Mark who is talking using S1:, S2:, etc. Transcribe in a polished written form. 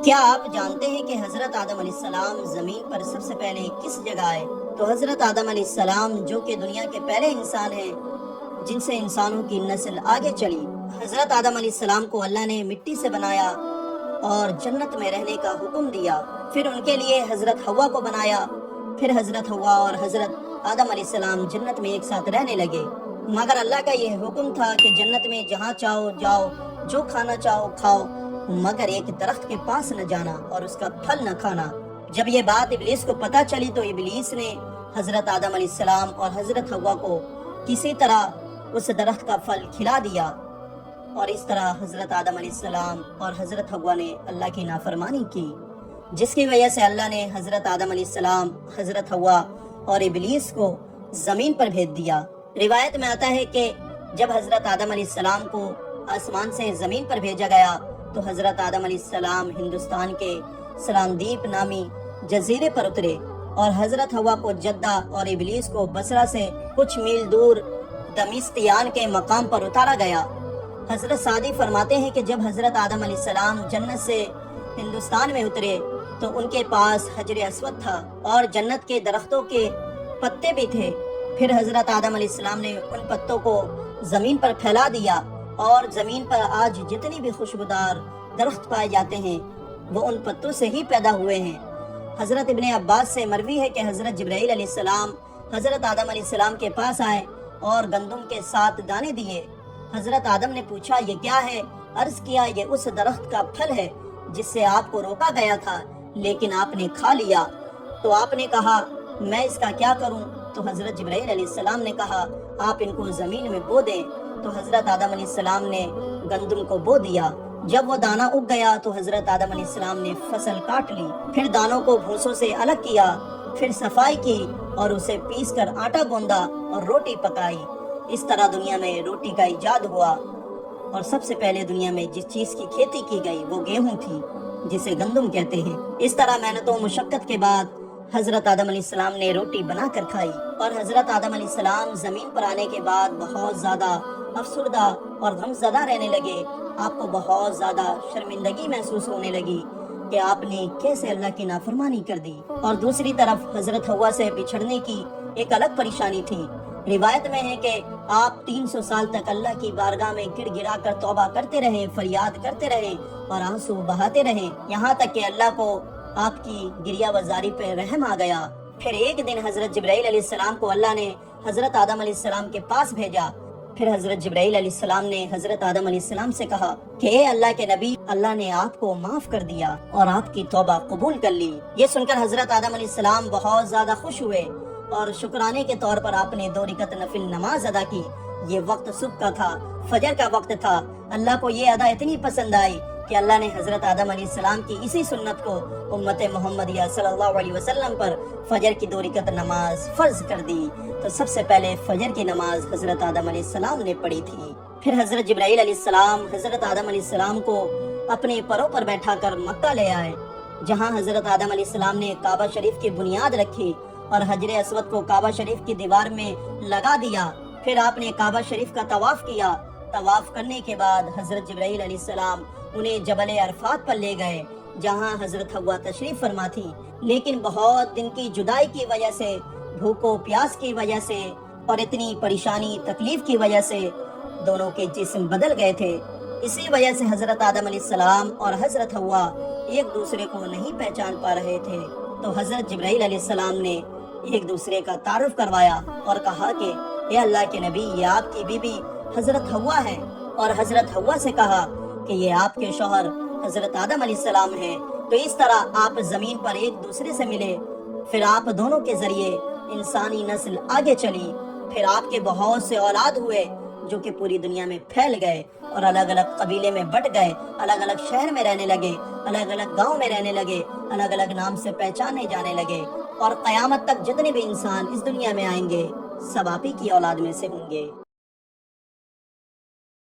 S1: کیا آپ جانتے ہیں کہ حضرت آدم علیہ السلام زمین پر سب سے پہلے کس جگہ آئے؟ تو حضرت آدم علیہ السلام جو کہ دنیا کے پہلے انسان ہیں جن سے انسانوں کی نسل آگے چلی۔ حضرت آدم علیہ السلام کو اللہ نے مٹی سے بنایا اور جنت میں رہنے کا حکم دیا۔ پھر ان کے لیے حضرت حوا کو بنایا۔ پھر حضرت حوا اور حضرت آدم علیہ السلام جنت میں ایک ساتھ رہنے لگے، مگر اللہ کا یہ حکم تھا کہ جنت میں جہاں چاہو جاؤ، جو کھانا چاہو کھاؤ، مگر ایک درخت کے پاس نہ جانا اور اس کا پھل نہ کھانا۔ جب یہ بات ابلیس کو پتہ چلی تو ابلیس نے حضرت آدم علیہ السلام اور حضرت حوا کو کسی طرح اس درخت کا پھل کھلا دیا، اور اس طرح حضرت آدم علیہ السلام اور حضرت حوا نے اللہ کی نافرمانی کی، جس کی وجہ سے اللہ نے حضرت آدم علیہ السلام، حضرت حوا اور ابلیس کو زمین پر بھیج دیا۔ روایت میں آتا ہے کہ جب حضرت آدم علیہ السلام کو آسمان سے زمین پر بھیجا گیا تو حضرت آدم علیہ السلام ہندوستان کے سلاندیپ نامی جزیرے پر اترے، اور حضرت حوا کو جدہ اور ابلیس کو بصرہ سے کچھ میل دور دمشقیان کے مقام پر اتارا گیا۔ حضرت سعدی فرماتے ہیں کہ جب حضرت آدم علیہ السلام جنت سے ہندوستان میں اترے تو ان کے پاس حجر اسود تھا اور جنت کے درختوں کے پتے بھی تھے۔ پھر حضرت آدم علیہ السلام نے ان پتوں کو زمین پر پھیلا دیا، اور زمین پر آج جتنی بھی خوشبودار درخت پائے جاتے ہیں وہ ان پتوں سے ہی پیدا ہوئے ہیں۔ حضرت ابن عباس سے مروی ہے کہ حضرت جبرائیل علیہ السلام حضرت آدم علیہ السلام کے پاس آئے اور گندم کے 7 دانے دیے۔ حضرت آدم نے پوچھا یہ کیا ہے؟ عرض کیا یہ اس درخت کا پھل ہے جس سے آپ کو روکا گیا تھا لیکن آپ نے کھا لیا۔ تو آپ نے کہا میں اس کا کیا کروں؟ تو حضرت جبرائیل علیہ السلام نے کہا آپ ان کو زمین میں بو دیں۔ تو حضرت آدم علیہ السلام نے گندم کو بو دیا۔ جب وہ دانہ اگ گیا تو حضرت آدم علیہ السلام نے فصل کاٹ لی، پھر دانوں کو بھوسوں سے الگ کیا، پھر صفائی کی اور اسے پیس کر آٹا گوندا اور روٹی پکائی۔ اس طرح دنیا میں روٹی کا ایجاد ہوا، اور سب سے پہلے دنیا میں جس چیز کی کھیتی کی گئی وہ گیہوں تھی، جسے گندم کہتے ہیں۔ اس طرح محنت و مشقت کے بعد حضرت آدم علیہ السلام نے روٹی بنا کر کھائی، اور حضرت آدم علیہ السلام زمین پر آنے کے بعد بہت زیادہ افسردہ اور غم زدہ رہنے لگے۔ آپ کو بہت زیادہ شرمندگی محسوس ہونے لگی کہ آپ نے کیسے اللہ کی نافرمانی کر دی، اور دوسری طرف حضرت حوا سے بچھڑنے کی ایک الگ پریشانی تھی۔ روایت میں ہے کہ آپ 300 سال تک اللہ کی بارگاہ میں گڑ گڑا کر توبہ کرتے رہے، فریاد کرتے رہے اور آنسو بہاتے رہے، یہاں تک کہ اللہ کو آپ کی گریہ وزاری پہ رحم آ گیا۔ پھر ایک دن حضرت جبرائیل علیہ السلام کو اللہ نے حضرت آدم علیہ السلام کے پاس بھیجا۔ پھر حضرت جبرائیل علیہ السلام نے حضرت آدم علیہ السلام سے کہا کہ اے اللہ کے نبی، اللہ نے آپ کو معاف کر دیا اور آپ کی توبہ قبول کر لی۔ یہ سن کر حضرت آدم علیہ السلام بہت زیادہ خوش ہوئے، اور شکرانے کے طور پر آپ نے 2 رکعت نفل نماز ادا کی۔ یہ وقت صبح کا تھا، فجر کا وقت تھا۔ اللہ کو یہ ادا اتنی پسند آئی کہ اللہ نے حضرت آدم علیہ السلام کی اسی سنت کو امت محمدیہ صلی اللہ علیہ وسلم پر فجر کی 2 رکعت نماز فرض کر دی۔ تو سب سے پہلے فجر کی نماز حضرت آدم علیہ السلام نے پڑھی تھی۔ پھر حضرت جبرائیل علیہ السلام حضرت آدم علیہ السلام کو اپنے پروں پر بیٹھا کر مکہ لے آئے، جہاں حضرت آدم علیہ السلام نے کعبہ شریف کی بنیاد رکھی اور حجر اسود کو کعبہ شریف کی دیوار میں لگا دیا۔ پھر آپ نے کعبہ شریف کا طواف کیا۔ طواف کرنے کے بعد حضرت جبرائیل علیہ السلام انہیں جبل عرفات پر لے گئے، جہاں حضرت حوا تشریف فرما تھی، لیکن بہت دن کی جدائی کی وجہ سے، بھوک و پیاس کی وجہ سے اور اتنی پریشانی تکلیف کی وجہ سے دونوں کے جسم بدل گئے تھے۔ اسی وجہ سے حضرت آدم علیہ السلام اور حضرت حوا ایک دوسرے کو نہیں پہچان پا رہے تھے۔ تو حضرت جبرائیل علیہ السلام نے ایک دوسرے کا تعارف کروایا اور کہا کہ اے اللہ کے نبی، یہ آپ کی بیوی حضرت حوا ہے، اور حضرت حوا سے کہا کہ یہ آپ کے شوہر حضرت آدم علیہ السلام ہیں۔ تو اس طرح آپ زمین پر ایک دوسرے سے ملے، پھر آپ دونوں کے ذریعے انسانی نسل آگے چلی، پھر آپ کے بہت سے اولاد ہوئے جو کہ پوری دنیا میں پھیل گئے اور الگ الگ قبیلے میں بٹ گئے، الگ الگ شہر میں رہنے لگے، الگ الگ گاؤں میں رہنے لگے، الگ الگ نام سے پہچانے جانے لگے، اور قیامت تک جتنے بھی انسان اس دنیا میں آئیں گے سب آپ ہی کی اولاد میں سے ہوں گے۔